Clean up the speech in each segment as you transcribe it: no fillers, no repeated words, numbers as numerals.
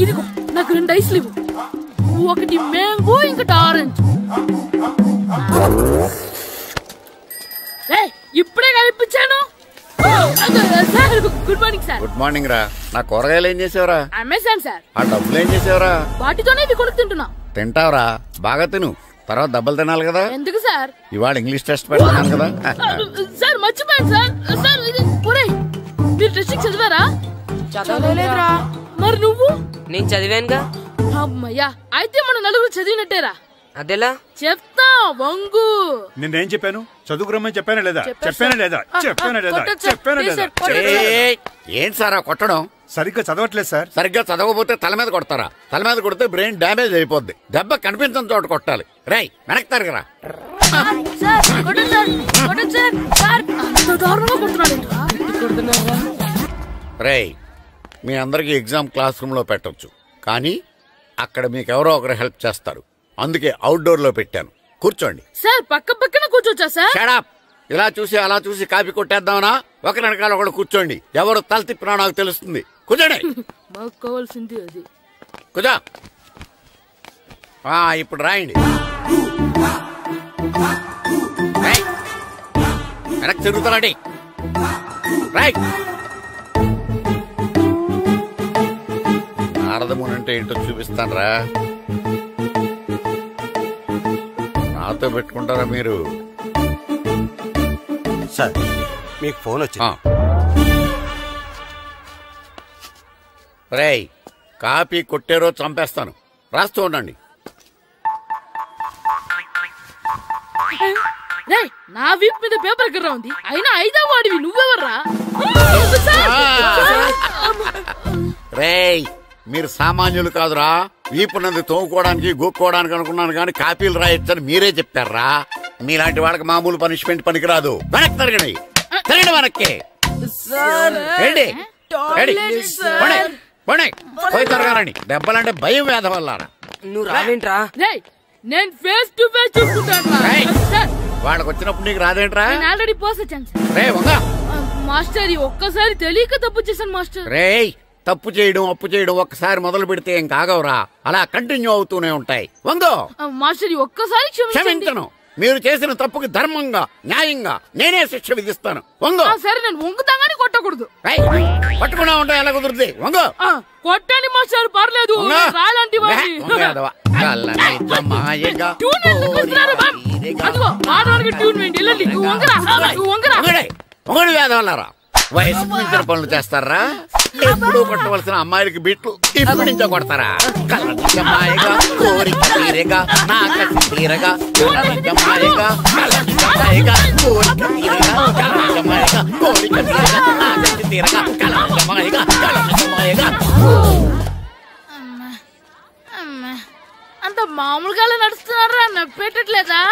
ఇదిగో నాకు 2 ఐస్లు ఇవ్వు. ఒకటి మ్యాంగో ఇంకటి ఆరెంజ్. ఇప్పుడే కనిపించాను. Good morning sir. Good morning రా. నా కూరగాయలు ఏం చేసావురా? Amazon sir. ఆ డబ్బులు ఏం చేసావురా? వాటితోనే ఇవి కొనుక్కు తింటున్నా. తింటావురా, బాగా తిను, తర్వాత డబ్బులు తినాలి కదా. ఎందుకు సార్? ఇవాళ ఇంగ్లీష్ టెస్ట్ పెడతాను కదా. సార్ మర్చిపోయాను సార్. సార్ మీరు టెస్టింగ్ చదివారా? చదవలేదురా. మరి నువ్వు? నేను చదివానుగా. అమ్మయ్యా, అయితే మనం నలుగురు చదివినట్టేరా. అదెలా? చెప్తా వంగు. నేనేం చెప్పాను? చదువుకురమ్మని చెప్పానా లేదా? ఏంటి సార్ కొట్టడం? సరిగ్గా చదవట్లేదు సార్. సరిగ్గా చదవకపోతే తల మీద కొడతారా? తల మీద కొడితే బ్రెయిన్ డ్యామేజ్ అయిపోద్ది. దెబ్బ కనిపించిన చోట కొట్టాలి. రేయ్ వెనక్కి తరగరా. రేయ్, మీ అందరికి ఎగ్జామ్ క్లాస్ రూమ్ లో పెట్టొచ్చు, కానీ అక్కడ మీకు ఎవరో ఒకరు హెల్ప్ చేస్తారు. అందుకే అవుట్డోర్ లో పెట్టాను. కూర్చోండి. సార్ పక్క పక్కన కూర్చోచ్చా సార్? Shut up. ఇలా చూసి అలా చూసి కాపీ కొట్టేద్దామనా? ఒకరి వెనకాల ఒకడు కూర్చోండి. ఎవరు తల తిప్పినా నాకు తెలుస్తుంది. కూర్చోండి. మాకు కావాల్సింది అది. కూర్చో. ఇప్పుడు రాయండి. వెనక్కి తిరుగుతారండి. రైట్. నారదముని అంటే ఏంటో చూపిస్తాను రా. నాతో పెట్టుకుంటారా మీరు? సార్ మీకు ఫోన్ వచ్చింది. రేయ్, కాపీ కొట్టారో చంపేస్తాను. రాస్తూ ఉండండి. నా వీప్ మీద పేపర్ ఎక్కడ ఉంది? అయినా 5వ వాడివి నువ్వెవర్రా? రేయ్, మీరు సామాన్యులు కాదురా. వీపున్నది తోముకోవడానికి గోక్కోవడానికి అనుకున్నాను, కానీ కాపీలు రాయొచ్చని మీరే చెప్పారా. మీలాంటి వాళ్ళకి మామూలు పనిష్మెంట్ పనికిరాదు. వెనక్కి తిరగండి. తిరగండి వెనక్కి. పోయి తిరగారండి. దెబ్బలంటే భయం వేద వల్ల. నువ్వు రావేంట్రా? నేను ఫేస్ టు ఫేస్ చూసుకుంటాను. వాళ్ళకి వచ్చినప్పుడు నీకు రాదేంట్రా? ఆల్రెడీ పోసొచ్చాను సార్. రే వంగా. మాస్టర్ ఒక్కసారి తెలియక తప్పు చేశాను మాస్టర్. రేయ్, తప్పు చేయడం అప్పు చేయడం ఒక్కసారి మొదలు పెడితే ఏం కాగవరా. అలా కంటిన్యూ అవుతూనే ఉంటాయి. వంగో. మాస్టర్ ఒక్కసారి క్షమించను. మీరు చేసిన తప్పుకి ధర్మంగా న్యాయంగా నేనే శిక్ష విధిస్తాను. వంగో. సరే, నేను వంగుతాగానే కొట్టకూడదు. పట్టుకున్నా ఉంటా ఎలా కుదురుతుంది? వంగో. కొట్టండి మాస్టర్, పర్లేదు. రాలంటి ఒకటి వేదవల్లారా. వయసుకు మించిన పనులు చేస్తారా? ఎప్పుడూ కొట్టవలసిన అమ్మాయిలకి బిట్లు ఇప్పుడు నుంచో కొడతారా? కలనిజమాయగా కోరిక తీరగా నా కసి తీరగా కలనిజమాయగా కలనిజమాయగా కోరిక తీరగా కలనిజమాయగా కోరిక తీరగా నా కసి తీరగా కలనిజమాయగా కలనిజమాయగా. అంత మామూలుగా నడుస్తున్నారా? నొప్పెట్టట్లేదా?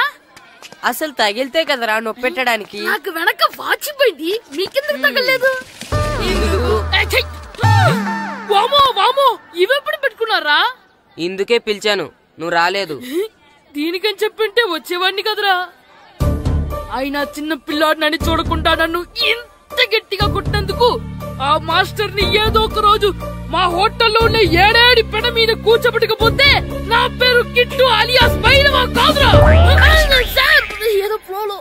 అసలు తగిలితే కదరా నొప్పెట్టడానికి. నాకు వెనక వాచిపోయింది, మీకెందుకు తగలేదు? వామో, ఇవెప్పుడు పెట్టుకున్నారా? ఇందుకే పిలిచాను, నువ్వు రాలేదు. దీనికని చెప్పింటే వచ్చేవాడిని కదరా. అయినా చిన్న పిల్లాడినని చూడకుండా నన్ను ఇంత గట్టిగా కొట్టినందుకు ఆ మాస్టర్ ని ఏదో ఒక రోజు మా హోటల్లో ఉన్న 7 పెడ మీద కూర్చోబెట్టకపోతే నా పేరు కిట్టు అలియాస్ బైరవా కాదురా. ఏదో ఫ్లోలో.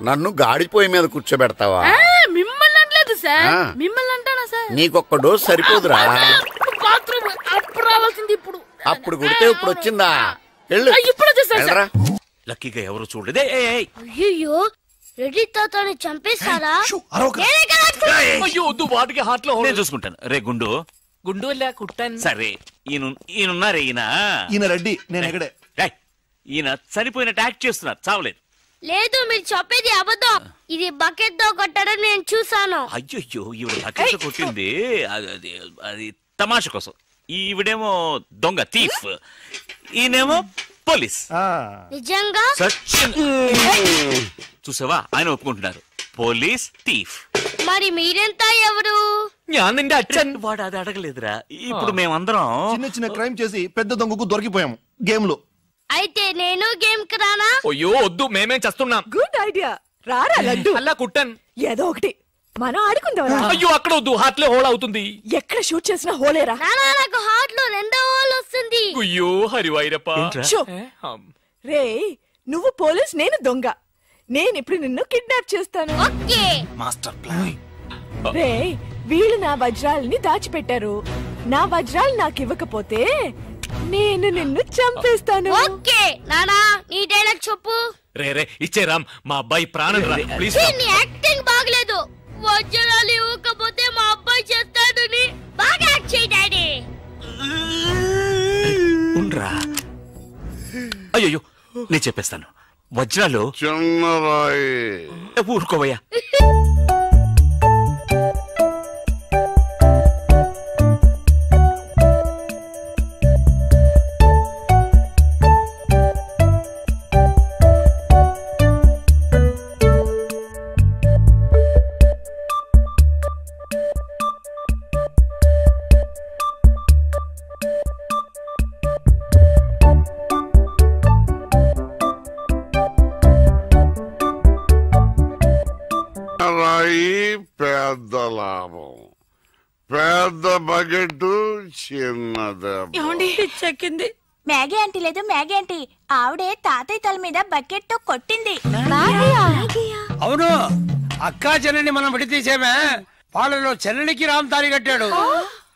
నన్ను గాడిపోయి మీద కూర్చోబెడతావా? మిమ్మల్ని అనలేదు సార్. మిమ్మల్ని అంటానా సార్? నీకొక్క డోస్ సరిపోదురా. బాత్రూమ్ అప్పుడు రావాల్సింది ఇప్పుడు. అప్పుడు కొడితే ఇప్పుడు వచ్చిందా? ఇప్పుడు వచ్చేసారా? లక్కీగా ఎవరు చూడలేదే. అయ్యో, రెడ్డి తాతని చంపేస్తారా? వాటికి హార్ట్ లో చూసుకుంటాను. రే గుండు కుట్టాను. సరే, ఈయనున్నారే. ఈయన రెడ్డి, నేను ఎక్కడే. ఈయన చనిపోయినట్టు యాక్ట్ చేస్తున్నారు, చావలేదు. లేదు, మీరు చెప్పేది అబద్ధం. ఇది బకెట్ తో కొట్టడం నేను చూసాను. అయ్యో, ఈవిడ బకెట్ తో కొట్టింది అది తమాషా కోసం. ఈవిడేమో దొంగ థీఫ్, ఈయనేమో పోలీస్. నిజంగా చూసావా, ఆయన ఒప్పుకుంటున్నారు. Police thief. మరి మీరెంత ఎవరు? వాడు అది అడగలేదురా. ఇప్పుడు మేమందరం చిన్న చిన్న క్రైమ్ చేసి పెద్ద దొంగకు దొరికిపోయాము గేమ్ లో. అయితే నేను గేమ్ కి రానా? అయ్యో వద్దు, మేమేం చేస్తున్నాం. Good idea. రారా లడ్డు. అలా కుట్టన్ ఏదో ఒకటి మనం ఆడుకుందాం. అయ్యో అక్కడ వద్దు, హార్ట్ లో హోల్ అవుతుంది. ఎక్కడ షూట్ చేసినా హోలేరా. నాకు హార్ట్ లో రెండో హోల్ వస్తుంది. అయ్యో హరివైరప్ప. రే నువ్వు పోలీస్, నేను దొంగ. నేను ఇప్పుడు నిన్ను కిడ్నాప్ చేస్తాను. Okay master plan. రే వీళ్ళు నా వజ్రాలని దాచిపెట్టారు. నా వజ్రాలు నాకు ఇవ్వకపోతే నేను నిన్ను చంపేస్తాను. ఓకే నానా, నీ డైలాగ్ చెప్పు. రే ఇచ్చే రామ్, మా అబ్బాయి ప్రాణం రా ప్లీజ్. నీ యాక్టింగ్ బాగలేదు. వజ్రాలు ఇవ్వకపోతే మా అబ్బాయి చేస్తాడని బాగా యాక్ట్ చేయి డాడీ. ఉండ్రా. అయ్యో నేను చెప్పేస్తాను. వజ్రాలు చిన్నరాయి. ఊరుకోవయ్యా. పెద్ద లాభం, పెద్ద బకెట్ చిన్నది. చెక్కింది. మ్యాగీ ఆంటీ లేదు, మ్యాగీ ఆంటీ ఆవిడే తాతయ్య తల మీద బకెట్ తో కొట్టింది. అవును, అక్కా చెల్లెని మనం విడితీసేమే. వాళ్ళలో చెల్లెలికి రామ్ తాళి కట్టాడు,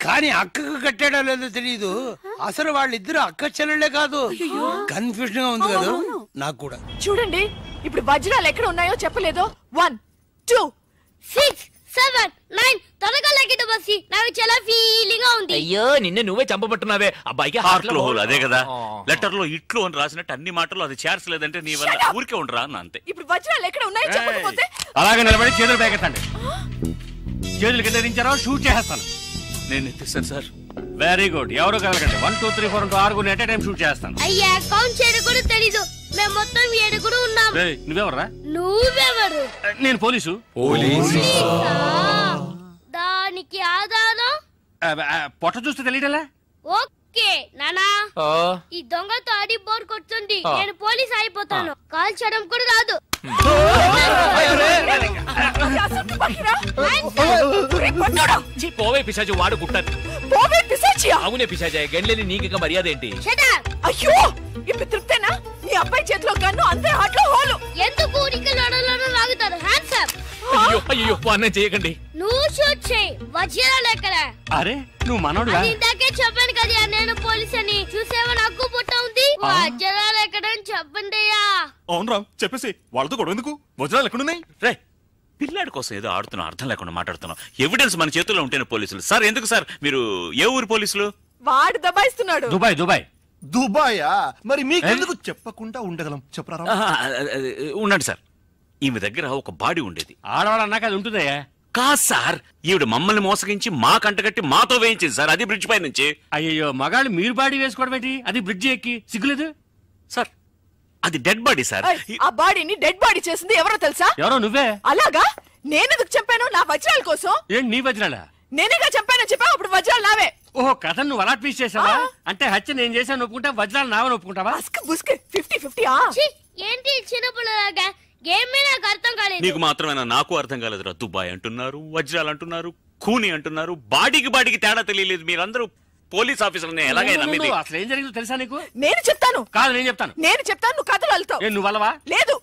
కానీ అక్కకు కట్టాడో లేదో తెలియదు. అసలు వాళ్ళిద్దరు అక్క చెల్లెళ్ళే కాదు. కన్ఫ్యూజన్ గా ఉంది కదా నాకు కూడా. చూడండి ఇప్పుడు వజ్రాలు ఎక్కడ ఉన్నాయో చెప్పలేదు. 1 2 6 7 9 త్వరగా లెక్కిట బస్సి. నాకు చాలా ఫీలింగ్ గా ఉంది. అయ్యో నిన్ను నువ్వే చంపబట్టున్నావే. అబ్బాయికి హార్ట్ లో హోల్. అదే కదా లెటర్ లో ఇట్లు అని రాసినట్టు అన్ని మాటలు అది చేర్చలేదంటే నీ వల్ల ఊరికే ఉండరా అన్న అంతే. ఇప్పుడు వజ్రాలు ఎక్కడ ఉన్నాయో చెప్పకపోతే అలాగే నిలబడి చేతులు పైకెత్తండి. చేతులు కింద దించారో షూట్ చేస్తాను. నేను ఎత్తిస్తాను సార్. Very good. ఎవరు కలగండి. 1 2 3 4 6 ఎట్ టైం షూట్ చేస్తాను. అయ్యా కౌంట్ చేయడం కూడా తెలీదు. మేము మొత్తం 7 ఉన్నాం. నువ్వెవర్రా? నువ్వెవరు? నేను పోలీసు. దానికి ఆధారం పొట్ట చూస్తే తెలియటలా? ఓకే నానా, ఈ దొంగతో ఆడి బోర్ కొడుతుంది. నేను పోలీస్ అయిపోతాను. కాల్ చేయడం కూడా రాదు. పోవే పిశాచి, వాడు కుట్టాను. అవునే పిశాచి, గండ్లేని నీకు మర్యాద ఏంటి? అయ్యో ఇప్పుడు తృప్తేనా? నీ అబ్బాయి చేతిలో గన్ను, అందరి హాట్లో హోలు. ఎందుకు ఊరికి లడలను లాగుతారు? Hands up. అయ్యో అయ్యో అన్నం చేయకండి. నువ్వు షూట్ చేయి. వజ్రాలు ఎక్కడ? అరే నువ్వు మనోడుగా? ఇందాకే చెప్పాను కదా నేను పోలీస్ అని. చూసేవా నాకు పుట్ట ఉంది. వజ్రాలు ఎక్కడ అని చెప్పండి అయ్యా. అవును రామ్, చెప్పేసి వాళ్ళతో గొడవ ఎందుకు? వజ్రాలు ఎక్కడున్నాయి? రే పిల్లాడి కోసం ఏదో ఆడుతున్నాం, అర్థం లేకుండా మాట్లాడుతున్నాం. ఎవిడెన్స్ మన చేతుల్లో ఉంటేనే పోలీసులు. సార్ ఎందుకు సార్ మీరు ఏ ఊరు పోలీసులు? వాడు దబాయిస్తున్నాడు. దుబాయ్. దుబాయ్ దుబాయా? మరి మీకెందుకు చెప్పకుండా ఉండగలం చెప్పరా? ఉండండి సార్. ఈమె దగ్గర ఒక బాడీ ఉండేది. ఆడవాళ్ళు అన్నాక అది ఉంటుందయ్యా. కాదు సార్, ఈవిడ మమ్మల్ని మోసగించి మా కంటగట్టి మాతో వేయించింది సార్. అది బ్రిడ్జ్ పై నుంచి. అయ్యో మగాళ్ళు మీరు బాడీ వేసుకోవడం ఏంటి? అది బ్రిడ్జ్ ఎక్కి సిగ్గులేదు సార్. అది డెడ్ బాడీ సార్. ఆ బాడీని డెడ్ బాడీ చేసింది ఎవరో తెలుసా? ఎవరో నువ్వే. అలాగా? నేనెందుకు చెప్పాను? నా వజ్రాల కోసం. ఏంటి నీ వజ్రాలా? నేనేగా చెప్పాను. చెప్పావు అప్పుడు వజ్రాలు నావే. ఓహో కథ నువ్వు అలా ట్వీస్ట్ చేసావా? అంటే హత్య నేను చేశాను ఒప్పుకుంటా, వజ్రాలు నావని ఒప్పుకుంటావా? 50-50. ఏంటి చిన్నపిల్లలాగా గేమ్ మీద నాకు అర్థం కాలేదు. నీకు మాత్రమేనా? నాకు అర్థం కాలేదురా. దుబాయ్ అంటున్నారు, వజ్రాలు అంటున్నారు, కూని అంటున్నారు. బాడీకి తేడా తెలియలేదు. మీరందరూ పోలీస్ ఆఫీసర్ని ఎలాగైనా నమ్మింది. అసలు ఏం జరిగిందో తెలుసా నీకు? నేను చెప్తాను. కాదు నేను చెప్తాను. నువ్వు కథలు వెళ్తావు. నువ్వు అలవా? లేదు.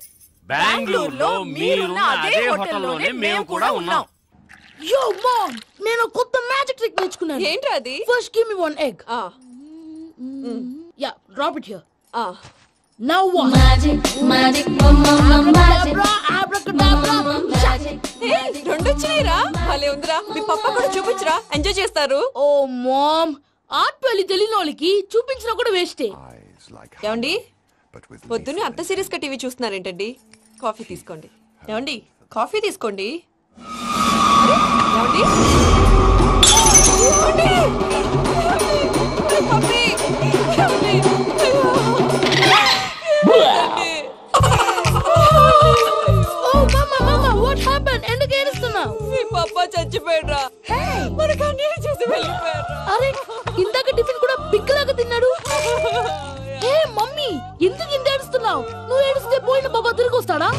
బెంగళూరులో మీరున్న అదే హోటల్లోనే మేము కూడా ఉన్నాం. యో మామ్, నేను కొత్త మ్యాజిక్ ట్రిక్ నేర్చుకున్నాను. ఏంట్రా అది? First give me 1 egg. Yeah, drop it here. Now what? Magic, mama, magic. రెండు వచ్చినాయిరా. భలే ఉందిరా. మీ పప్ప కూడా చూపించరా, ఎంజాయ్ చేస్తారు. ఓ మామ్, ఆర్ట్ పెళ్లి తెలియని వాళ్ళకి చూపించినా కూడా వేస్టే. ఏమండి పొద్దున్నే అంత సీరియస్ గా టీవీ చూస్తున్నారేంటండి? కాఫీ తీసుకోండి. ఏమండి కాఫీ తీసుకోండి. ఎందుకు ఏడుస్తున్నావు? మీ పప్ప చచ్చిపోయాడురా. మనకు అన్యాయం చేసి వెళ్ళిపోయాడు. అరే ఇందాక టిఫిన్ కూడా పిక్కలాగా తిన్నాడు. హే మమ్మీ, ఎందుకు ఇంత ఏడుస్తున్నావు? నువ్వు ఏడిస్తే పోయిన బాబా తిరిగి వస్తాడా?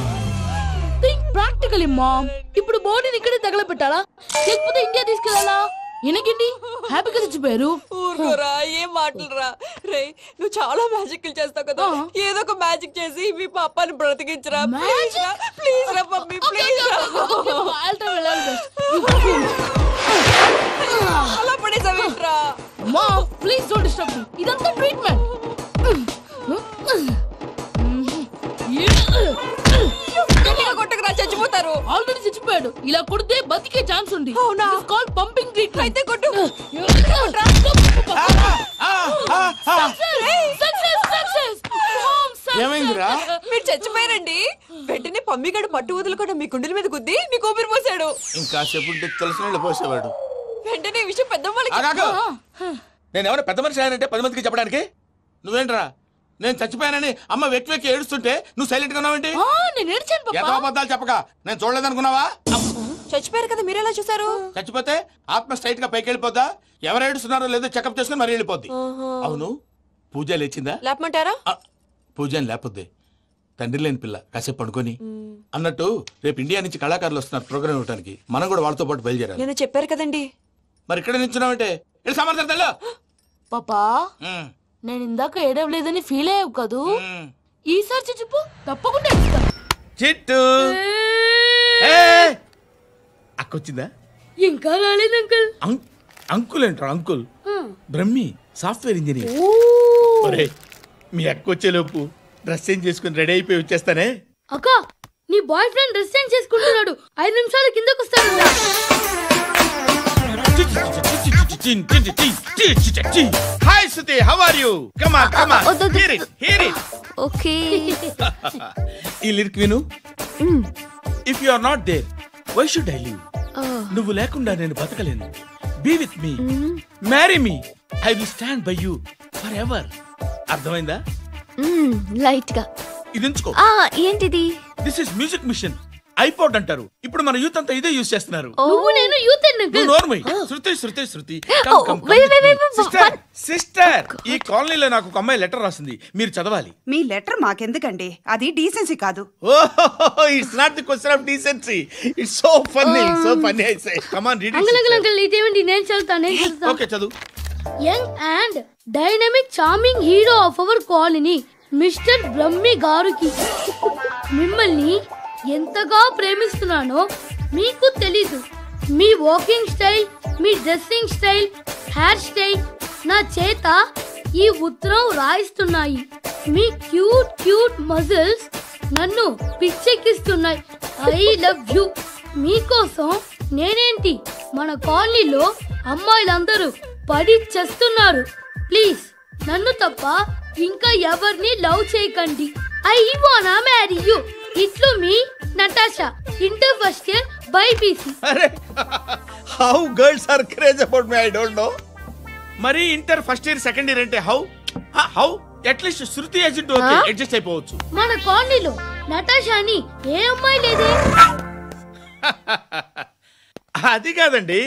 Think practically ma'am. ఇప్పుడు బాడీని ఇక్కడే తగలబెట్టాలా లేకపోతే ఇండియా తీసుకెళ్ళాలా? ఎనకండి హ్యాపీగా చచ్చిపోయారు. ఊరుకోరా, ఏం మాటలురా. రే, నువ్వు చాలా మ్యాజిక్ చేస్తావు కదా, ఏదో ఒక మ్యాజిక్ చేసి మీ పాపాని బ్రతికించరా. ప్లీజ్ రా మమ్మీ, ప్లీజ్. అలా పడేసావేంట్రా? మా ప్లీజ్ డోంట్ డిస్టర్బ్ మీ. ఇదంతా ట్రీట్మెంట్. కొట్టకరా, చచ్చిపోతారు. ఆల్రెడీ చచ్చిపోయాడు. ఇలా కొడితే బతికే ఛాన్స్ ఉంది. అవునా? It's called pumping treatment. అయితే కొట్టు. ఏమైందిరా? మీరు చచ్చిపోయారండి. వెంటనే పమ్మిగాడు పట్టు వదులుకుండా మీ గుండెల మీద గుద్ది మీకు ఊపిరి పోసాడు. ఇంకా సేపు తెలిసిన పోసేవాడు. వెంటనే ఈ విషయం పెద్ద నేను ఎవరైనా పెద్ద మనిషి అంటే 10 మందికి చెప్పడానికి నువ్వేంట్రా? నేను చచ్చిపోయానని అమ్మ వెక్కి వెక్కి ఏడుస్తుంటే నువ్వు సైలెంట్ గా ఉన్నావేంటి? నేను ఏడ్చాను పాపా. ఎంత అబద్ధాలు చెప్పక నేను చూడలేదనుకున్నావా? చచ్చిపోయారు కదా, మీరెలా చూసారు? చచ్చిపోతే ఆత్మ స్ట్రైట్ గా పైకి వెళ్ళిపోద్దా? ఎవరు ఏడుస్తున్నారో లేదో చెకప్ చేసుకుని మరీ వెళ్ళిపోద్ది. అవును, పూజ లేచిందా? లేపమంటారా? పూజ లేకపోద్ది. తండ్రి లేని పిల్ల కాసేపు పడుకొని. అన్నట్టు రేపు ఇండియా నుంచి కళాకారులు వస్తున్నారు ప్రోగ్రామ్ ఇవ్వడానికి. మనం కూడా వాళ్ళతో పాటు బయలుదేరాలి. నేను చెప్పారు కదండి. మరి ఇక్కడ నిల్చున్నావంటే సమర్థం పాపా, నేను ఇందాక ఏడవలేదని ఫీల్ అయ్యావు కదూ. ఈసారి చచ్చిపో, తప్పకుండా ఏడుస్తా. చిట్టు అక్కొచ్చిందా? ఇంకా రాలేదు అంకుల్. అంకుల్ ఏంట్రా? Uncle Brahmi software engineer. మీ అక్క వచ్చేలోపు డ్రెస్ చేంజ్ చేసుకుని రెడీ అయిపోయి వచ్చేస్తానే. అక్క, నీ బాయ్ ఫ్రెండ్ డ్రెస్ చేంజ్ చేసుకుంటున్నాడు. 5 నిమిషాల కిందకు వస్తాడు. Hi Suthi, how are you? Come on come on, hear it hear it. Okay, ఈ లిరిక్ విను. If you are not there why should I live? నువ్వు లేకుండా నేను బతకలేను. Be with me, marry me, I will stand by you forever. అర్థమైందా? Light గా ఇది ఉంచుకో. ఏంటిది? This is music machine. IPod అంటారు. ఇప్పుడు మన యూత్ అంతా ఇదే యూజ్ చేస్తున్నారు. నువ్వు నేను యూత్ శృతి శృతి శృతి సిస్టర్, ఈ కాలనీలో నాకు ఒక అమ్మాయి లెటర్ రాసింది, మీరు చదవాలి. మీ లెటర్ మాకెందుకండి? అది డీసెన్సీ కాదు. It's not the question of decency. It's so funny, so funny. I say come on read it. Uncle ఇదేంటి? నేను చదువుతాను. ఓకే, చదువు. Young and dynamic charming hero of our colony mister Brahmi గారికి మిమ్మల్ని ఎంతగా ప్రేమిస్తున్నానో మీకు తెలీదు. మీ వాకింగ్ స్టైల్, మీ డ్రెస్సింగ్ స్టైల్, హెయిర్ స్టైల్ నా చేత ఈ ఉత్తరం రాయిస్తున్నాయి. మీ క్యూట్ క్యూట్ మజిల్స్ నన్ను పిచ్చెక్కిస్తున్నాయి. I love you. మీకోసం నేనేంటి, మన కాలనీలో అమ్మాయిలందరూ పడి చేస్తున్నారు. ప్లీజ్ నన్ను తప్ప ఇంకా ఎవరిని లవ్ చేయకండి. ఐ వానా మ్యారీ యూ. ఇట్లు మీ Natasha, inter first year BiPC. అరే, how girls are craze about me, I don't know. మరి inter first year second year అంటే how at least Shruti agent okay, adjust అయిపోవచ్చు. మన కాలనీలో నటాషా అని ఏ అమ్మాయి లేదే. అది కాదండి,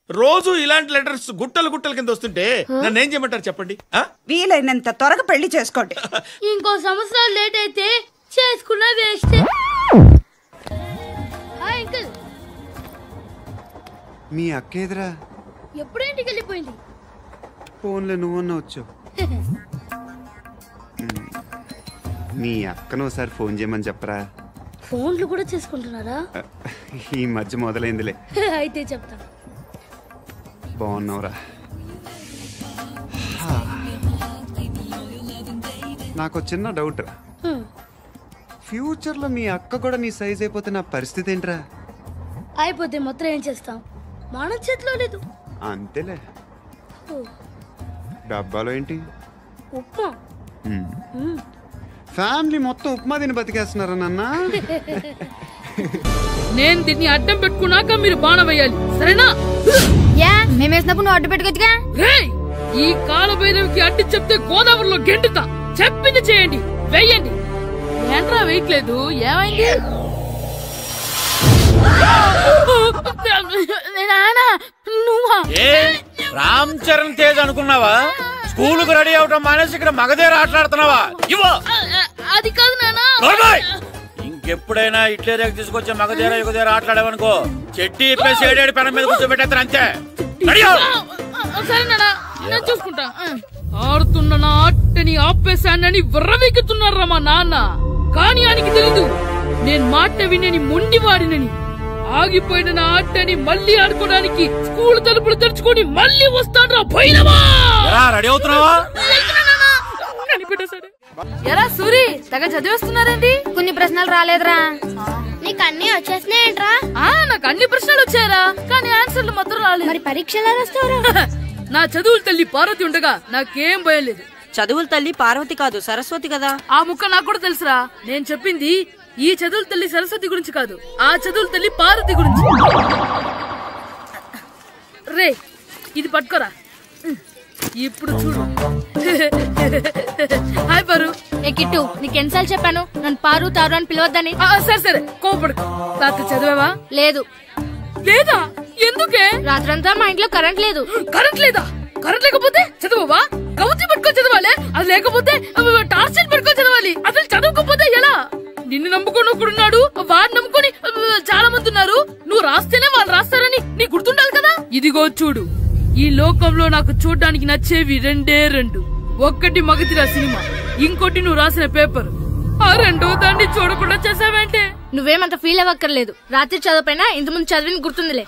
రోజు ఇలాంటి లెటర్స్ గుట్టలు గుట్టల కింద వస్తుంటే నన్ను ఏం చేయమంటారు చెప్పండి? వీలైనంత త్వరగా పెళ్లి చేసుకోండి. ఇంకో సంవత్సరాలు లేట్ అయితే చేసుకున్నా వేస్ట్. Hi uncle. మీ అక్క ఎదురా ఎప్పుడు ఇంటికి వెళ్ళిపోయింది? ఫోన్లో నువ్వన్నా వచ్చావు. మీ అక్కను ఒకసారి ఫోన్ చేయమని చెప్పరా. ఫోన్లు కూడా చేసుకుంటున్నారా? ఈ మధ్య మొదలైందిలే. అయితే చెప్తా. బాగున్నావురా? నాకు చిన్న డౌట్ రా. ఫ్యూచర్లో మీ అక్క కూడా నీ సైజ్ అయిపోతే నా పరిస్థితి ఏంట్రా? అయిపోతే మాత్రం ఏం చేస్తాం, మన చేతిలో లేదు. అంతేలే. డబ్బాలో ఏంటి? ఉప్మా. ఫ్యామిలీ మొత్తం ఉప్మా తిని బతికేస్తున్నారా నాన్న? నేను దీన్ని అడ్డం పెట్టుకున్నాక మీరు బాణ వేయాలి, సరేనా? మేమేసినప్పుడు నువ్వు అడ్డు పెట్టుకోవచ్చుగా. ఈ కాలభైరవికి అడ్డు చెప్తే గోదావరిలో గెంటుతా. చెప్పింది చేయండి, వెయ్యండి. ఏంట్రా వెయ్యట్లేదు? ఏమైంది? రామ్ చరణ్ తేజ్ అనుకున్నావా? స్కూలుకు రెడీ అవటం మానేసి ఇక్కడ మగధీర ఆటలాడుతున్నావా? అది కాదు నాన్న. ఇంకెప్పుడైనా ఇట్లే రేపు తీసుకొచ్చి మగధీర యుగధీర ఆటలాడేవనుకో చెట్టి ఇప్పేసి ఏడేడు పెనం మీద కూర్చోబెట్టేస్తారు అంతే. సరేనా నేను చూసుకుంటా. ఆడుతున్న నా ఆటని ఆపేశానని విర్రవీగుతున్నారా మా నాన్న. కానీ ఆయనకి తెలీదు నేను మాట వినని మొండివాడినని. ఆగిపోయిన నా ఆటని మళ్ళీ ఆడుకోవడానికి స్కూల్ తలుపులు తెరుచుకొని మళ్ళీ వస్తాడ్రా భైరవా. రెడీ అవుతున్నావా? ఎరా సూరి తెగ చదివేస్తున్నారండి. కొన్ని ప్రశ్నలు రాలేదురా. నీకు అన్ని వచ్చేసినాయంట్రా? నాకు అన్ని ప్రశ్నలు వచ్చాయరా, కానీ ఆన్సర్లు మాత్రం రాలేదు. మరి పరీక్షలు రాస్తారా? నా చదువుల తల్లి పార్వతి ఉండగా నాకేం భయం లేదు. చదువుల తల్లి పార్వతి కాదు సరస్వతి కదా. ఆ ముక్క నాకు కూడా తెలుసురా. నేను చెప్పింది ఈ చదువుల తల్లి సరస్వతి గురించి కాదు, ఆ చదువుల తల్లి పార్వతి గురించి. రే ఇది పట్టుకోరా. ఇప్పుడు చూడు. హాయ్ పారు. ఏ కిట్టు నీకెన్నిసార్లు చెప్పాను నన్ను పారు తారు అని పిలవద్దని. సరే సరే కోపడుకో. రాత్రి చదివావా? లేదు. లేదా? ఎందుకే? రాత్రంతా మా ఇంట్లో కరెంట్ లేదు. కరెంట్ లేదా? కరెంట్ లేకపోతే చదవవా? కవచి పట్టుకొని చదవాలి. అది లేకపోతే టార్చ్ పట్టుకొని చదవాలి. అసలు చదవకపోతే ఎలా? నిన్ను నమ్ముకొని ఒకడున్నాడు, వాడిని నమ్ముకొని చాలా మంది ఉన్నారు. నువ్వు రాస్తేనే వాళ్ళు రాస్తారని నీకు గుర్తుండాలి కదా. ఇదిగో చూడు, ఈ లోకంలో నాకు చూడడానికి నచ్చేవి రెండే రెండు. ఒక్కటి మగధీర సినిమా, ఇంకోటి నువ్వు రాసిన పేపర్. ఆ రెండో దాన్ని చూడకుండా చేసావేంటే? నువ్వేమంత ఫీల్ అవ్వక్కర్లేదు. రాత్రి చదవపోయినా ఇంతకుముందు చదివిన గుర్తుందిలే.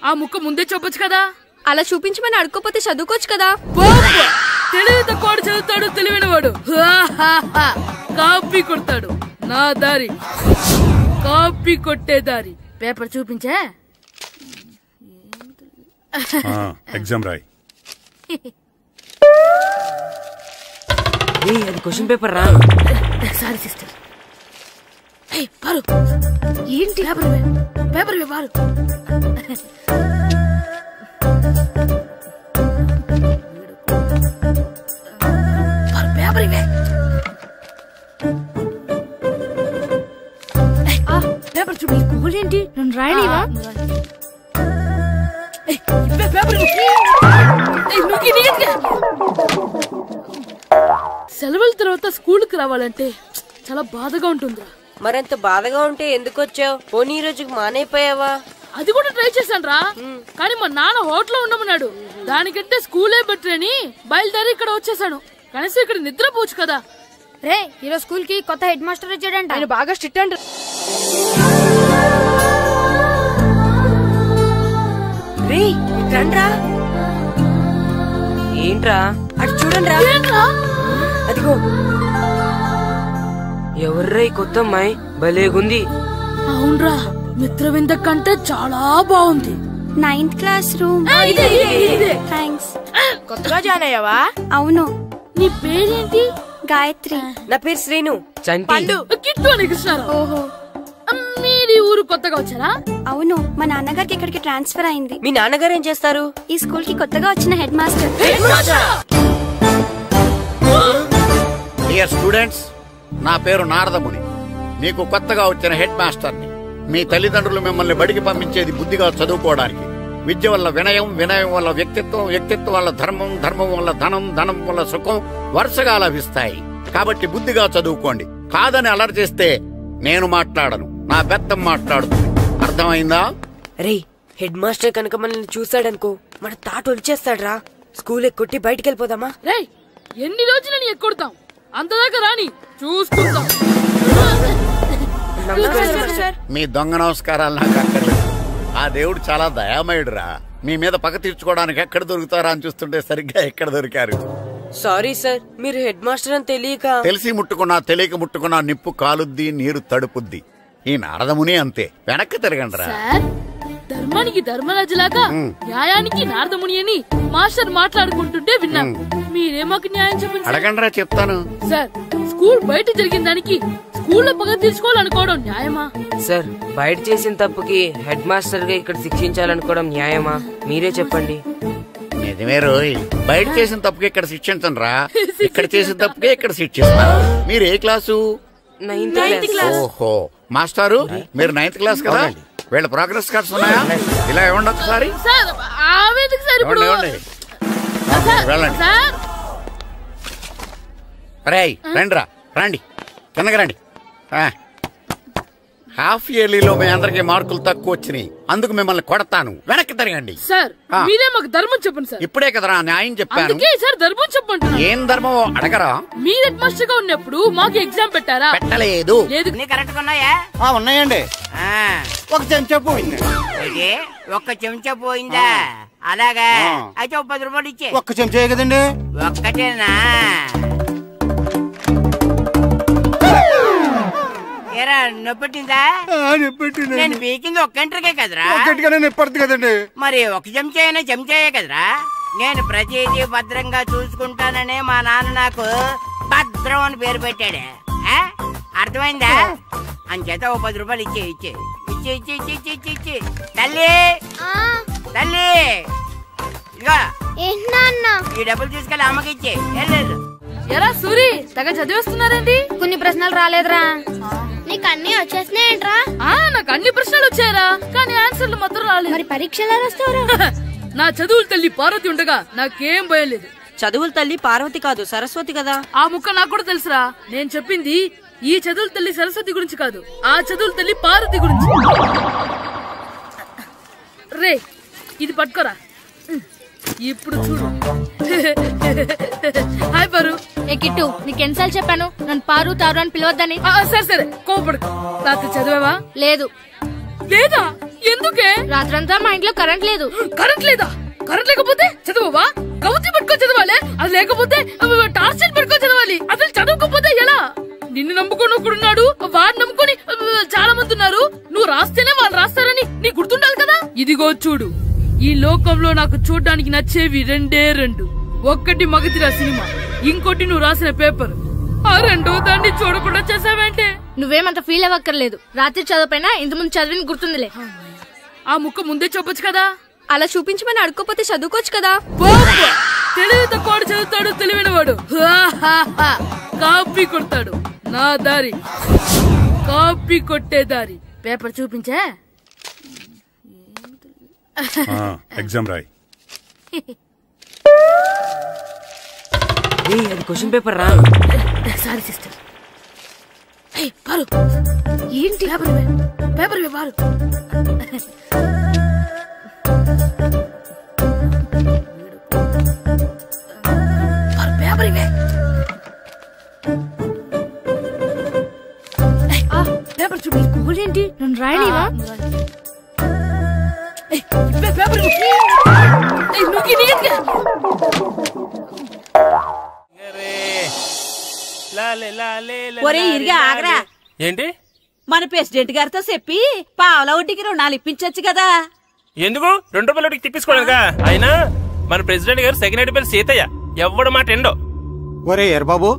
ఆ ముక్క ముందే చెప్పొచ్చు కదా. అలా చూపించమని అడుక్కోపోతే చదువుకోవచ్చు కదా. తెలివి తక్కువ చదువుతాడు, తెలివైన వాడు కాపీ కొడతాడు. నా దారి కాపీ కొట్టే దారి. పేపర్ చూపించే. ఎగ్జామ్ రాయి. అది క్వశ్చన్ పేపర్ రా. Sorry sister. పారు ఏంటి పేపర్ పారు. పేపర్ ఇవే. పేపర్ చూడు. గూగుల్ ఏంటి నన్ను రాయలేవా? సెలవుల తర్వాత స్కూల్కి రావాలంటే చాలా బాధగా ఉంటుందిరా. మరింత బాధగా ఉంటే ఎందుకు వచ్చావు? పోనీ ఈ రోజుకి మానైపోయావా? అది కూడా ట్రై చేశాను రా, కానీ మా నాన్న హోటల్లో ఉండమన్నాడు. దానికంటే స్కూలే బెటర్ అని బయలుదేరి ఇక్కడ వచ్చేసాను. కనీసం ఇక్కడ నిద్రపోవచ్చు కదా. రే ఈరోజు స్కూల్ కి కొత్త హెడ్ మాస్టర్ వచ్చాడంట. ఆయన బాగా స్ట్రిక్ట్ అంట. ఏంట్రా అటు చూడండి రా. అదిగో ఎవర్రా ఈ కొత్త అమ్మాయి? భలేగుంది. అవునరా, మిత్రవింద కంటే చాలా బాగుంది. 9th class room. థ్యాంక్స్. కొత్తగా జాయిన్ అయ్యావా? అవును. నీ పేరేంటి? గాయత్రి. నా పేరు శ్రీను. పండు. కిట్టు అని కృష్ణారావు. ఓహో, మీది ఊరు కొత్తగా వచ్చారా? అవును, మా నాన్నగారికి ఇక్కడికి ట్రాన్స్ఫర్ అయింది. మీ నాన్నగారు ఏం చేస్తారు? ఈ స్కూల్ కి కొత్తగా వచ్చిన హెడ్ మాస్టర్. డియర్ స్టూడెంట్స్, నా పేరు నారదముని. మీకు కొత్తగా వచ్చిన హెడ్ మాస్టర్ని. మీ తల్లిదండ్రులు మిమ్మల్ని బడికి పంపించేది బుద్ధిగా చదువుకోవడానికి. విద్య వల్ల వినయం, వినయం వల్ల వ్యక్తిత్వం, వ్యక్తిత్వం వల్ల ధర్మం, ధర్మం వల్ల ధనం, ధనం వల్ల సుఖం వరుసగా లభిస్తాయి. కాబట్టి బుద్ధిగా చదువుకోండి. కాదని అలర్ చేస్తే నేను మాట్లాడను, నా బెత్తం మాట్లాడుతుంది. అర్థమైందా? రే, హెడ్ మాస్టర్ కనుక మనల్ని చూసాడనుకో మన తాట వచ్చేస్తాడ్రా. స్కూల్ ఎక్కొట్టి బయటికి వెళ్ళిపోదామా? రే, ఎన్ని రోజులని ఎక్కొడతాం? అంతదాకా రాని చూసుకుంటాం. మీ దొంగ నమస్కారాలు నాకు అక్కర్లేదు. ఆ దేవుడు చాలా దయామయుడురా. మీ మీద పగ తీర్చుకోవడానికి ఎక్కడ దొరుకుతారా అని చూస్తుంటే సరిగ్గా ఎక్కడ దొరికారు. సారీ సార్, మీరు హెడ్ మాస్టర్ అని తెలియక. తెలిసి ముట్టుకున్నా తెలియక ముట్టుకున్నా నిప్పు కాలుద్ది, నీరు తడుపుద్ది. ఈ నారదముని అంతే. వెనక్కి తిరగండి రా. ధర్మానికి ధర్మరాజులాగా న్యాయానికి నారదముని అని మాస్టర్ మాట్లాడుకుంటుంటే విన్నాం. మీరే మాకు న్యాయం చెప్పండి. అడగండి రా, చెప్తాను. సార్, స్కూల్ బయట జరిగిన దానికి స్కూల్లో పగ తీర్చుకోవాలనుకోవడం న్యాయమా? సార్, బయట చేసిన తప్పుకి హెడ్ మాస్టర్ గా ఇక్కడ శిక్షించాలనుకోవడం న్యాయమా? మీరే చెప్పండి. నిజమే రోయ్, బయట చేసిన తప్పుకి ఇక్కడ శిక్షించను రా. ఇక్కడ చేసిన తప్పుకే ఇక్కడ శిక్షిస్తా. మీరు ఏ క్లాసు? 9th class. ఓహో, మాస్టారు మీరు 9th క్లాస్ కదా? వీళ్ళ ప్రోగ్రెస్ కార్డ్స్ ఉన్నాయా? ఇలా ఇవ్వండి ఒకసారి. వెళ్ళండి. రేయ్ రండి రా, రండి కిందకి రండి. హాఫ్ ఇయర్లీలో మీ అందరికి మార్కులు తక్కువ వచ్చినాయి, అందుకు మిమ్మల్ని కొడతాను. వెనక్కి తిరగండి. సార్ మీరే మాకు ధర్మం చెప్పండి సార్. ఇప్పుడే కదరా న్యాయం చెప్పాను. సార్ ధర్మం చెప్పండి. ఏం ధర్మం అడగరా? మీరు హెడ్ మాస్టర్ గా ఉన్నప్పుడు మాకు ఎగ్జామ్ పెట్టారా? పెట్టలేదు. లేదు. కరెక్ట్ ఉన్నాయా? ఉన్నాయండి. ఒక చెంచా పోయింది. ఒక్క చెంచా పోయిందా? అలాగా అయితే 10 రూపాయలు ఇచ్చే. ఒక్క చెంచా కదండి. ఒక్కటేనా? ఏరా నొప్పెట్టిందా? నేను పీకింది ఒక్క గంటకే కదరా? నొప్పడుతుంది కదండి. మరి ఒక చెంచా అయినా చెంచాయే కదరా? నేను ప్రతిదీ భద్రంగా చూసుకుంటాననే మా నాన్న నాకు భద్రం అని పేరు పెట్టాడు. అర్థమైందా? అంచేత 10 రూపాయలు ఇచ్చే ఇచ్చే ఇచ్చే ఇచ్చే ఇచ్చే ఇచ్చే ఇచ్చే. తల్లి తల్లి ఇదిగో ఈ డబ్బులు తీసుకెళ్ళి అమ్మకి ఇచ్చే. ఎరా సూరి తెగ చదివేస్తున్నారండి. కొన్ని ప్రశ్నలు రాలేదురా. నీకు అన్ని వచ్చేసినాయంట్రా? నాకు అన్ని ప్రశ్నలు వచ్చాయరా, కానీ ఆన్సర్లు మాత్రం రాలేదు. మరి పరీక్షలు రాస్తావురా? నా చదువుల తల్లి పార్వతి ఉండగా నాకేం భయం లేదు. చదువుల తల్లి పార్వతి కాదు సరస్వతి కదా. ఆ ముక్క నాకు కూడా తెలుసురా. నేను చెప్పింది ఈ చదువుల తల్లి సరస్వతి గురించి కాదు, ఆ చదువుల తల్లి పార్వతి గురించి. రే ఇది పట్టుకోరా. ఇప్పుడు చూడు. హాయ్ పారు. ఏ కిట్టు, నీకెన్నిసార్లు చెప్పాను నన్ను పారు తారు అని పిలవద్దని? సరే సరే కోపడుకో. రాత్రి చదివావా? లేదు. లేదా? ఎందుకే? రాత్రంతా మా ఇంట్లో కరెంట్ లేదు. కరెంట్ లేదా? కరెంట్ లేకపోతే చదవవా? కవిత పట్టుకొని చదవాలి. అది లేకపోతే టార్చ్ పట్టుకొని చదవాలి. అసలు చదవకపోతే ఎలా? నిన్ను నమ్ముకొని ఒకడున్నాడు, వాడిని నమ్ముకొని చాలా మంది ఉన్నారు. నువ్వు రాస్తేనే వాళ్ళు రాస్తారని నీ గుర్తుండాలి కదా. ఇదిగో చూడు, ఈ లోకంలో నాకు చూడ్డానికి నచ్చేవి రెండే రెండు. ఒక్కటి మగతిరా సినిమా, ఇంకోటి నువ్వు రాసిన పేపర్. ఆ రెండో దాన్ని చూడకుండా చేసావేంటే? నువ్వేమంత ఫీల్ అవ్వక్కర్లేదు. రాత్రి చదవపోయినా ఇంతకుముందు చదివిన గుర్తుందిలే. ఆ ముక్క ముందే చెప్పొచ్చు కదా. అలా చూపించమని అడుక్కోపోతే చదువుకోవచ్చు కదా. తెలివి తక్కువ చదువుతాడు, తెలివైన వాడు కాపీ కొడతాడు. నా దారి కాపీ కొట్టే దారి. పేపర్ చూపించే. ఎగ్జామ్ రాయి. అది క్వశ్చన్ పేపర్ రా. Sorry sister. పారు ఏంటి పేపర్ పేపర్ పారు. పేపర్ ఇవే. పేపర్ చూపి. స్కూల్ ఏంటి నన్ను రాయలేవా? పేపర్ ఒరే ఇరిగా ఆగరా. ఏంటి? మన ప్రెసిడెంట్ గారితో చెప్పి పావలా వడ్డీకి రుణాలు ఇప్పించొచ్చు కదా. ఎందుకు? 2 రూపాయల వడ్డీకి తిప్పించుకోలేదుగా. అయినా మన ప్రెసిడెంట్ గారు సెకండ్ పేరు సీతయ్య, ఎవ్వడు మాట ఎండో. ఒరే ఎర్ బాబు,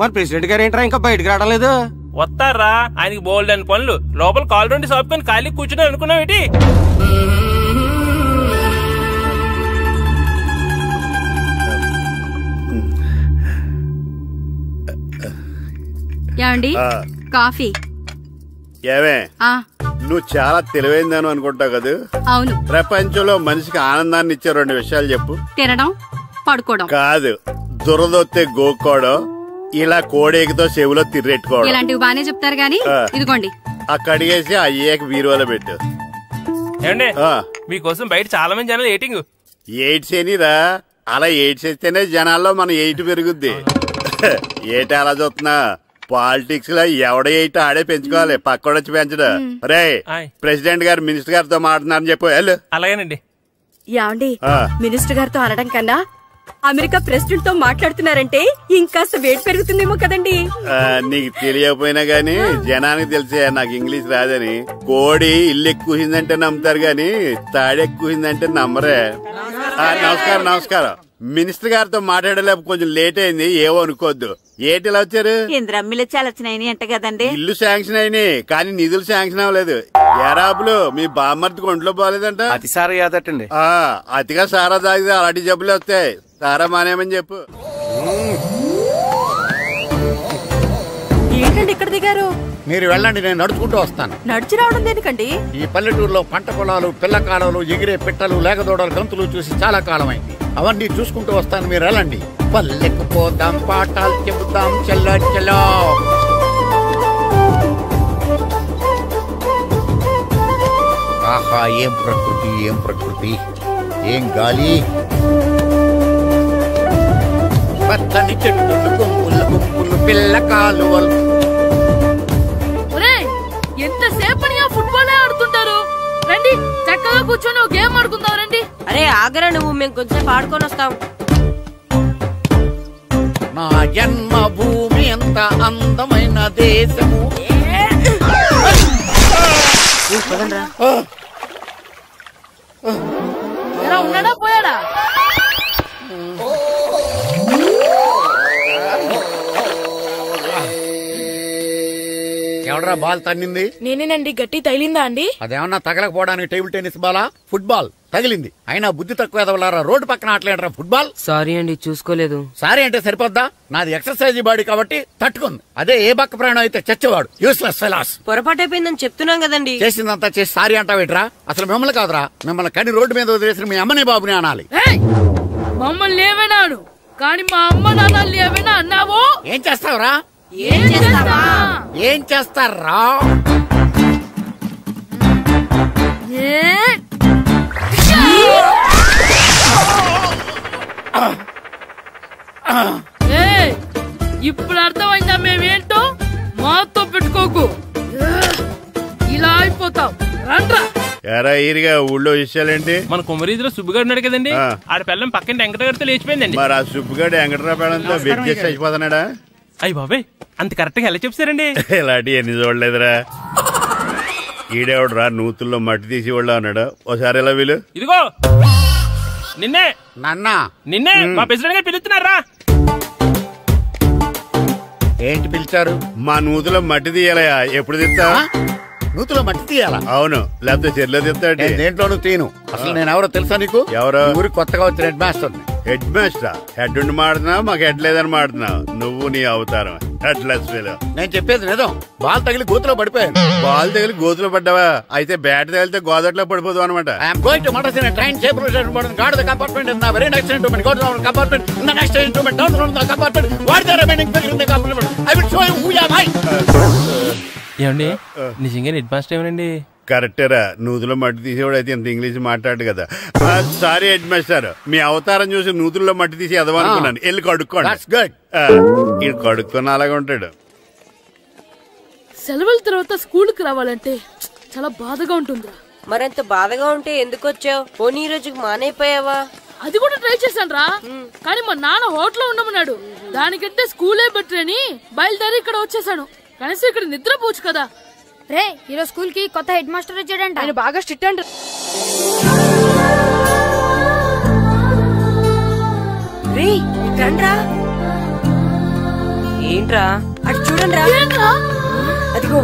మన ప్రెసిడెంట్ గారు ఏంట్రా ఇంకా బయటకు రావడలేదు? వస్తారా? ఆయనకి బోల్డ్ అని పనులు. లోపల కాల్ రెండు సాపుకొని ఖాళీ కూర్చుని అనుకున్నావు ఏంటి? ఏమండి కాఫీ? ఏమే నువ్వు చాలా తెలివైందని అనుకుంటావు కదా. అవును. ప్రపంచంలో మనిషికి ఆనందాన్ని ఇచ్చే 2 విషయాలు చెప్పు. తినడం, పడుకోవడం. కాదు, దురదొత్తే గోక్కోవడం, ఇలా కోడేకితో చెవులో తిర్రెట్టుకోవడం. ఇలాంటివి బానే చెప్తారు గాని ఇదిగోండి. అక్కడిగేసి అయ్యాక బీరువాలో పెట్టు. ఏమండి మీకోసం బయట చాలా మంది జనాలు ఎయిటింగ్. ఎయిడ్స్ ఏనిరా? అలా ఎయిడ్స్ వేస్తేనే జనాల్లో మన ఎయిట్ పెరుగుద్ది. ఏటి అలా చూస్తున్నా? పాలిటిక్స్ లో ఎవడ ఎయిట్ ఆడే పెంచుకోవాలి, పక్కడొచ్చి పెంచడం. రే ప్రెసిడెంట్ గారు మినిస్టర్ గారితో మాట్లాడుతున్నారని చెప్పు. వెళ్ళు. అలాగేనండి. యాండి మినిస్టర్ గారితో అనడం కన్నా అమెరికా ప్రెసిడెంట్ తో మాట్లాడుతున్నారంటే ఇంకాస్త వేడి పెరుగుతుందేమో కదండి. నీకు తెలియకపోయినా గానీ జనానికి తెలిసే నాకు ఇంగ్లీష్ రాదని. కోడి ఇల్లు ఎక్కువసిందంటే నమ్ముతారు గాని తాడెక్కువసిందంటే నమ్మరే. నమస్కారం నమస్కారం. మినిస్టర్ గారితో మాట్లాడలేక కొంచెం లేట్ అయింది, ఏవో అనుకోవద్దు. ఏటి ఇలా వచ్చారు? ఇంద్రమ్మిలు చాలచ్చినాయని అంట కదండి. ఇల్లు శాంక్షన్ అయినాయి కానీ నిధులు శాంక్షన్ అవ్వలేదు. ఎరాబులు మీ బామ్మర్తికి ఒంట్లో పోలేదంట. అతిసారా యాదటండి. అతిగా సారా తాగితే అలాంటి జబ్బులు వస్తాయి. సారా మానేమని చెప్పు. ఏంటండి ఇక్కడ దిగారు? మీరు వెళ్ళండి, నేను నడుచుకుంటూ వస్తాను. నడిచి రావడం దేనికండి? ఈ పల్లెటూరులో పంట పొలాలు, పిల్ల కాలాలు, ఎగిరే పిట్టలు, లేకదోడలు, గంతులు చూసి చాలా కాలం అయింది. అవన్నీ చూసుకుంటూ వస్తాను, మీరు వెళ్ళండి. పల్లెకు పోదాం, పాఠాలు చెబుతాం, చెల్లో చెల్లో. ఆహా ఏం ప్రకృతి, ఏం ప్రకృతి, ఏం గాలి. పచ్చని చెట్లు, గుంపులు గుంపులు పిల్ల కాలువలు. ఎంతసేపని ఫుట్బాల్ ఆడుతుంటారు. రండి చక్కగా కూర్చొని ఒక గేమ్ ఆడుకుందాం రండి. అరే ఆగరా నువ్వు, మేము కొంచెం ఆడుకొని వస్తాం. నా జన్మభూమి ఎంత అందమైన దేశము. ఉన్నాడా పోయాడా? ఎవడరా బాల్ తన్నింది? నేనేనండి. గట్టి తగిలిందా అండి? అదేమన్నా తగలకపోవడానికి టేబుల్ టెన్నిస్ బాలా, ఫుట్బాల్ తగిలింది. అయినా బుద్ధి తక్కువ ఎదవలారా, రోడ్డు పక్కన ఆటలేడరా ఫుట్బాల్. సారీ అండి, చూసుకోలేదు. సారీ అంటే సరిపోద్దా? నాది ఎక్సర్సైజ్ బాడీ కాబట్టి తట్టుకుంది. అదే ఏ బక్క ప్రాణం అయితే చచ్చేవాడు. Useless fellas. పొరపాటు అయిపోయిందని చెప్తున్నాం కదండి. చేసిందంతా చేసి సారీ అంటావేట్రా? అసలు మిమ్మల్ని కాదురా, మిమ్మల్ని కని రోడ్డు మీద వదిలేసిన మీ అమ్మని బాబుని అనాలి. మమ్మల్ని ఏమైనాను కానీ మా అమ్మ నాన్నల్ని ఏమైనా అన్నావో ఏం చేస్తావురా? ఏం చేస్తారా? ఇప్పుడు అర్థమైందా మేమేంటో? మాతో పెట్టుకోకు, ఇలా అయిపోతావు. రండ్రా. ఎరా ఈరిగా ఊళ్ళో విషయాలేంటి? మన కుమరీధిలో సుబ్బుగాడు ఉన్నాడు కదండి, ఆడ పిల్లం పక్కన వెంకటగారితో లేచిపోయిందండి. మరి ఆ సుబ్బుగాడు వెంకటరావు పిల్లంతో వెయిట్ చేసి అయిపోతున్నాడా? అయ్యి బాబాయ్, అంత కరెక్ట్ గా ఎలా చెప్తారండి? ఇలాంటి ఎన్ని చూడలేదురా. ఈడేవడరా నూతుల్లో మట్టి తీసి వాళ్ళు అన్నాడు. ఒకసారి ఎలా వీలు? ఇదిగో నిన్నే నిన్నే మా ప్రెసిడెంట్ గారు పిలుస్తున్నారా? ఏంటి పిలిచారు? మా నూతులో మట్టి తీయాలయా. ఎప్పుడు తీస్తా? నూతులో మట్టి తీయాలా? అవును, లేకపోతే చెర్లో తీస్తాడు. దేంట్లోనూ తీను. అసలు నేను ఎవరో తెలుసా నీకు? ఎవరో? ఊరికి కొత్తగా వచ్చిన head master. Head master? Head ఉండి మాడుతున్నావు, మాకు హెడ్ లేదని మాడుతున్నావు. నువ్వు నీ అవతారం హెడ్లెస్ ఫీల్. నేను చెప్పేది నిజం. బాల్ తగిలి గోతులో పడిపోయాను. బాల్ తగిలి గోతులో పడ్డావా? అయితే బ్యాట్ తగిలితే గోదట్లో పడిపోదు అనమాట. ఐఎమ్ గోయింగ్ టు మడస్ in a train shape guard the compartment in the very next instrument. Go to the compartment in the next instrument. Down from the compartment. What the remaining figure in the compartment. I will show you who you are. ఏమండి నిజంగా head master ఏమనండి? కరెక్టేరా, నూతులో మట్టి తీసేవాడు అయితే ఇంత English మాట్లాడు కదా. Sorry head master, మీ అవతారం చూసి నూతుల్లో మట్టి తీసి ఎదవనుకున్నాను. వెళ్ళి కడుక్కోండి. ఈడు కడుక్కున్న అలాగే ఉంటాడు. సెలవుల తర్వాత స్కూల్ కి రావాలంటే చాలా బాధగా ఉంటుందిరా. మరంత బాధగా ఉంటే ఎందుకు వచ్చావు? పోనీ ఈ రోజుకి మానైపోయావా? అది కూడా ట్రై చేశాను రా, కానీ మా నాన్న హోటల్లో ఉండమన్నాడు. దానికంటే స్కూలే బెటర్ అని బయలుదేరి ఇక్కడ వచ్చేసాను. కనీసం ఇక్కడ నిద్రపోవచ్చు కదా. రే ఈరోజు స్కూల్ కి కొత్త హెడ్ మాస్టర్ వచ్చాడంట. ఆయన బాగా స్ట్రిక్ట్ అంట. రే రండ్రా. ఏంట్రా అటు చూడండిరా. అదిగో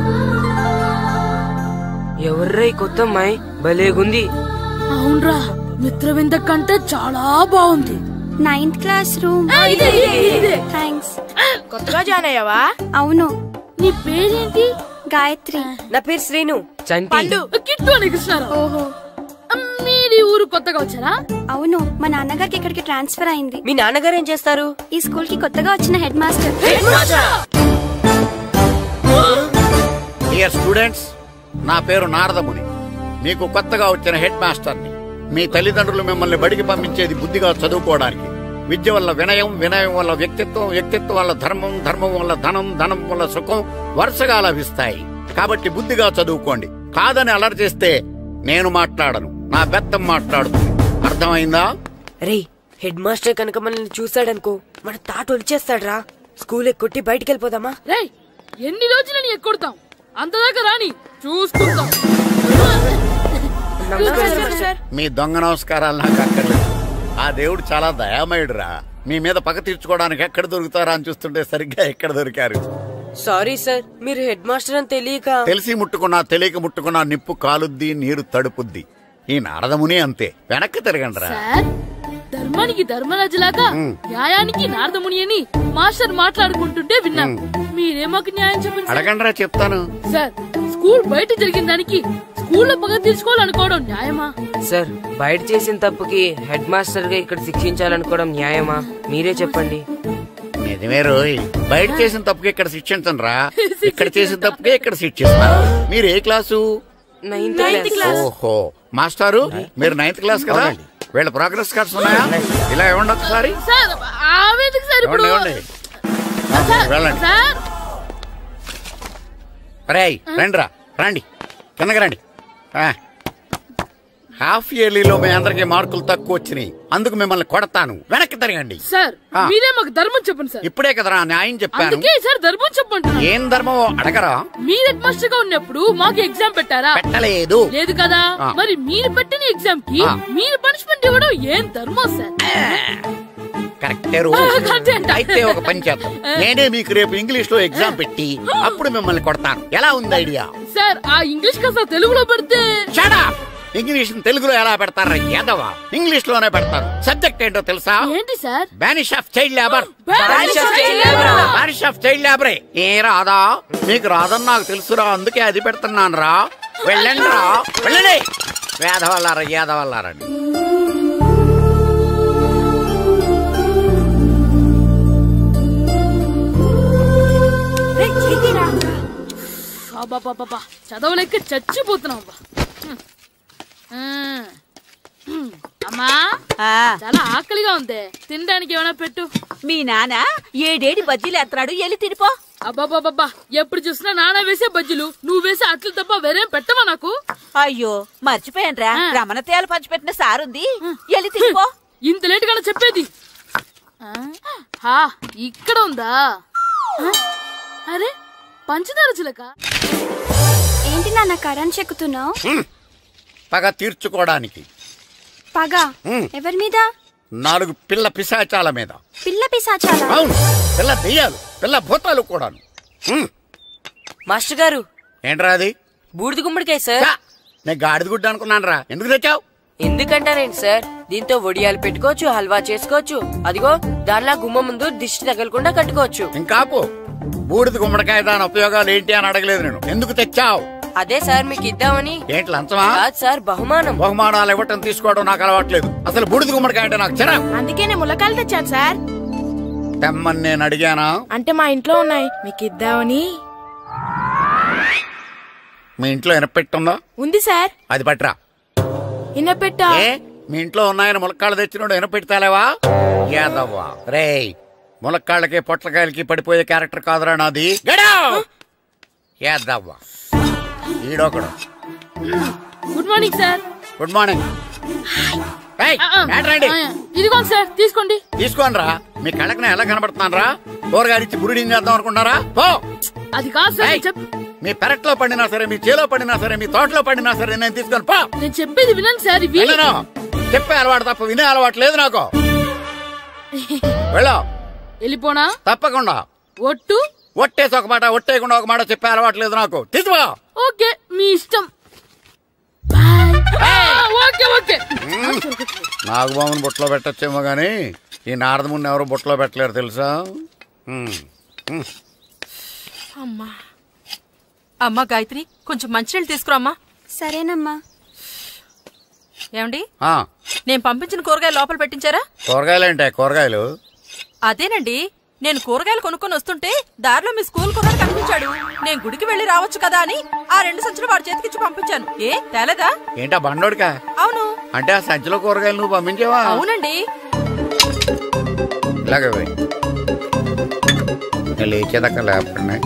ఎవర్రా ఈ కొత్త అమ్మాయి? భలేగుంది. అవునరా, మిత్రవింద కంటే చాలా బాగుంది. 9th class room. థ్యాంక్స్. కొత్తగా జాయిన్ అయ్యావా? అవును. నీ పేరేంటి? గాయత్రి. నా పేరు శ్రీను. పండు. కిట్టు అని కృష్ణారావు. ఓహో, మీది ఊరు కొత్తగా వచ్చారా? అవును, మా నాన్నగారికి ఇక్కడికి ట్రాన్స్ఫర్ అయింది. మీ నాన్నగారు ఏం చేస్తారు? ఈ స్కూల్ కి కొత్తగా వచ్చిన హెడ్ మాస్టర్. డియర్ స్టూడెంట్స్, నా పేరు నారదముని. మీకు కొత్తగా వచ్చిన హెడ్ మాస్టర్ని. మీ తల్లిదండ్రులు మిమ్మల్ని బడికి పంపించేది బుద్ధిగా చదువుకోవడానికి. విద్య వల్ల వినయం, వినయం వల్ల వ్యక్తిత్వం, వ్యక్తిత్వం వల్ల ధర్మం, ధర్మం వల్ల ధనం, ధనం వల్ల సుఖం వరుసగా లభిస్తాయి. కాబట్టి బుద్ధిగా చదువుకోండి. కాదని అలర్ చేస్తే నేను మాట్లాడను, నా బెత్తం మాట్లాడుతుంది. అర్థమైందా? రే హెడ్ మాస్టర్ కనుక మనల్ని చూసాడనుకో మన తాట వచ్చేస్తాడ్రా. స్కూల్ ఎక్కొట్టి బయటికి వెళ్ళిపోదామా? రే ఎన్ని రోజులని ఎక్కొడతాం? అంతదాకా రాని చూసుకుందాం. మీ దొంగ నమస్కారాలు నాకు అక్కర్లేదు. ఆ దేవుడు చాలా దయామయుడురా. మీ మీద పగ తీర్చుకోవడానికి ఎక్కడ దొరుకుతారా అని చూస్తుంటే సరిగ్గా ఎక్కడ దొరికారు. సారీ సార్, మీరు హెడ్ మాస్టర్ అని తెలియక. తెలిసి ముట్టుకున్నా తెలియక ముట్టుకున్నా నిప్పు కాలుద్ది, నీరు తడుపుద్ది. ఈ నారదముని అంతే. వెనక్కి తిరగండిరా. ధర్మానికి ధర్మరాజులాగా న్యాయానికి నారదముని అని మాస్టర్ మాట్లాడుకుంటుంటే విన్నాం. మీరే మాకు న్యాయం చెప్పండి. అడగండిరా, చెప్తాను. సార్, స్కూల్ బయట జరిగిన దానికి స్కూల్లో పగ తీర్చుకోవాలనుకోవడం న్యాయమా? సార్, బయట చేసిన తప్పుకి హెడ్ మాస్టర్ గా ఇక్కడ శిక్షించాలనుకోవడం న్యాయమా? మీరే చెప్పండి. నిజమే రోయ్, బయట చేసిన తప్పుకి ఇక్కడ శిక్షించను రా. ఇక్కడ చేసిన తప్పుకే ఇక్కడ శిక్షిస్తా. మీరు ఏ క్లాసు? 9th class. ఓహో మాస్టారు మీరు 9th క్లాస్ కదా? వీళ్ళ ప్రోగ్రెస్ కార్డ్స్ ఉన్నాయా? ఇలా ఇవ్వండి ఒకసారి. సార్ ఆవేదకి సార్ ఇప్పుడు వెళ్ళండి. రేయ్ రండిరా, రండి కిందకి రండి. హాఫ్ ఇయర్లీలో మీ అందరికి మార్కులు తక్కువ వచ్చినాయి, అందుకు మిమ్మల్ని కొడతాను. వెనక్కి తిరగండి. సార్ మీరే మాకు ధర్మం చెప్పండి సార్. ఇప్పుడే కదరా న్యాయం చెప్పాను. అందుకే సార్ ధర్మం చెప్పండి. ఏం ధర్మం అడగరా? మీరు హెడ్ మాస్టర్ గా ఉన్నప్పుడు మాకు ఎగ్జామ్ పెట్టారా? పెట్టలేదు. లేదు కదా. మరి మీరు పెట్టిన ఎగ్జామ్ కి మీరు పనిష్మెంట్ ఇవ్వడం ఏం ధర్మం సార్? కరెక్టే. అయితే ఒక పని చేద్దాం, నేనే మీకు రేపు ఇంగ్లీష్ లో ఎగ్జామ్ పెట్టి అప్పుడు మిమ్మల్ని కొడతాను. ఎలా ఉంది ఐడియా? సార్ ఆ ఇంగ్లీష్ కాస్త తెలుగులో పెడితే. ఇంగ్లీష్ తెలుగులో ఎలా పెడతారా యాదవా? ఇంగ్లీష్ లోనే పెడతారు. సబ్జెక్ట్ ఏంటో తెలుసా? ఏంటి sir? Banish of child labour. Banish of child లేబరే. ఏ రాదా? మీకు రాదని నాకు తెలుసురా, అందుకే అది పెడుతున్నాను రా. వెళ్ళండి రా, వెళ్ళండి. వేదవల్లారా యాదవల్లారండి. చదవలేక చచ్చిపోతున్నాం. అమ్మా చాలా ఆకలిగా ఉంది, తినడానికి ఏమైనా పెట్టు. మీ నాన్న 7 బజ్జీలు ఎత్తాడు, వెళ్ళి తినిపో. అబ్బాబాబ్బా ఎప్పుడు చూసినా నాన్న వేసే బజ్జీలు, నువ్వు వేసే అట్లు తప్ప వేరేం పెట్టవా నాకు? అయ్యో మర్చిపోయానురా, రమణ తేలు పంచిపెట్టిన సారుంది, వెళ్ళి తినిపో. ఇంత లేట్ గా చెప్పేది. ఇక్కడ ఉందా? అరే పంచదార చిలక. ఏంటి నాన్న కరెంట్ చెక్కుతున్నావు? పగ తీర్చుకోవడానికి. పగ ఎవరి మీద? 4 పిల్ల పిశాచాల మీద. పిల్ల పిశాచాల? అవును, పిల్ల దెయ్యాలు, పిల్ల భూతాలు కూడాను. మాస్టర్ గారు ఏంట్రా అది? బూడిద గుమ్మడికాయ సార్. నేను గాడిద గుడ్డ అనుకున్నాను రా. ఎందుకు తెచ్చావు? ఎందుకంటారేంటి సార్, దీంతో వడియాలు పెట్టుకోవచ్చు, హల్వా చేసుకోవచ్చు. అదిగో దానిలా గుమ్మ ముందు దిష్టి తగలకుండా కట్టుకోవచ్చు. ఇంకాపు బూడిద గుమ్మడికాయ దాని ఉపయోగాలు ఏంటి అని అడగలేదు నేను. ఎందుకు తెచ్చావు? అదే సార్ మీకు ఇద్దామని. ఏంటి లంచమా? కాదు సార్, బహుమానం. బహుమానాలు ఇవ్వటం తీసుకోవడం నాకు అలవాట్లేదు. అసలు బూడిద గుమ్మడికాయ అంటే నాకు చిరా. అందుకే నేను ములకాయలు తెచ్చాను సార్. తెమ్మని నేను అడిగానా? అంటే మా ఇంట్లో ఉన్నాయి, మీకు ఇద్దామని. మీ ఇంట్లో ఎనపెట్టుందా? ఉంది సార్. అది పట్రా. ఇనపెట్టా? మీ ఇంట్లో ఉన్నాయని ములక్కాళ్ళు తెచ్చినోడు ఎనపెట్టాలేవా? యాదవ్వా రేయ్, ములక్కాళ్ళకి పొట్లకాయలకి పడిపోయే క్యారెక్టర్ కాదురా నాది. యాదవ్వా ఈడొకడు. Good morning sir. Good morning. ఇదిగోండి సార్, తీసుకోండి. తీసుకోండి రా. మీ కళ్ళకి నేను ఎలా కనబడుతున్నాను రా? కూరగాయలిచ్చి బురిడింగ్ చేద్దాం అనుకుంటున్నారా? పో. అది కాదు సార్. మీ పెరట్లో పండినా సరే, మీ చేలో పండినా సరే, మీ తోటలో పండినా సరే నేను తీసుకొని పో. నేను చెప్పేది వినండి సార్. చెప్పే అలవాటు తప్ప వినే అలవాటు లేదు నాకు. వెళ్ళో. వెళ్ళిపోనా? తప్పకుండా. ఒట్టు? ఒట్టేసి ఒక మాట, ఒట్టేయకుండా ఒక మాట చెప్పే అలవాటు లేదు నాకు. తీసుకో. ఓకే మీ ఇష్టం. నాగబాబుని బుట్టలో పెట్టచ్చేమో గాని ఈ నారదముని ఎవరు బుట్టలో పెట్టలేరు తెలుసా? అమ్మా గాయత్రి, కొంచెం మంచినీళ్ళు తీసుకురామ్మా. సరేనమ్మా. ఏమండి, నేను పంపించిన కూరగాయలు లోపల పెట్టించారా? కూరగాయలేంటే కూరగాయలు? అదేనండి, నేను కూరగాయలు కొనుక్కొని వస్తుంటే దారిలో మీ స్కూల్ కుర్రాడు కనిపించాడు. నేను గుడికి వెళ్లి రావచ్చు కదా అని ఆ 2 సంచులు వాడి చేతికిచ్చి పంపించాను. ఏ తేలేదా? ఏంటా బండోడికా? అవును. అంటే ఆ సంచిలో కూరగాయలు నువ్వు పంపించావా? అవునండి. ఇలాగే లేచేదాకా లేపండి.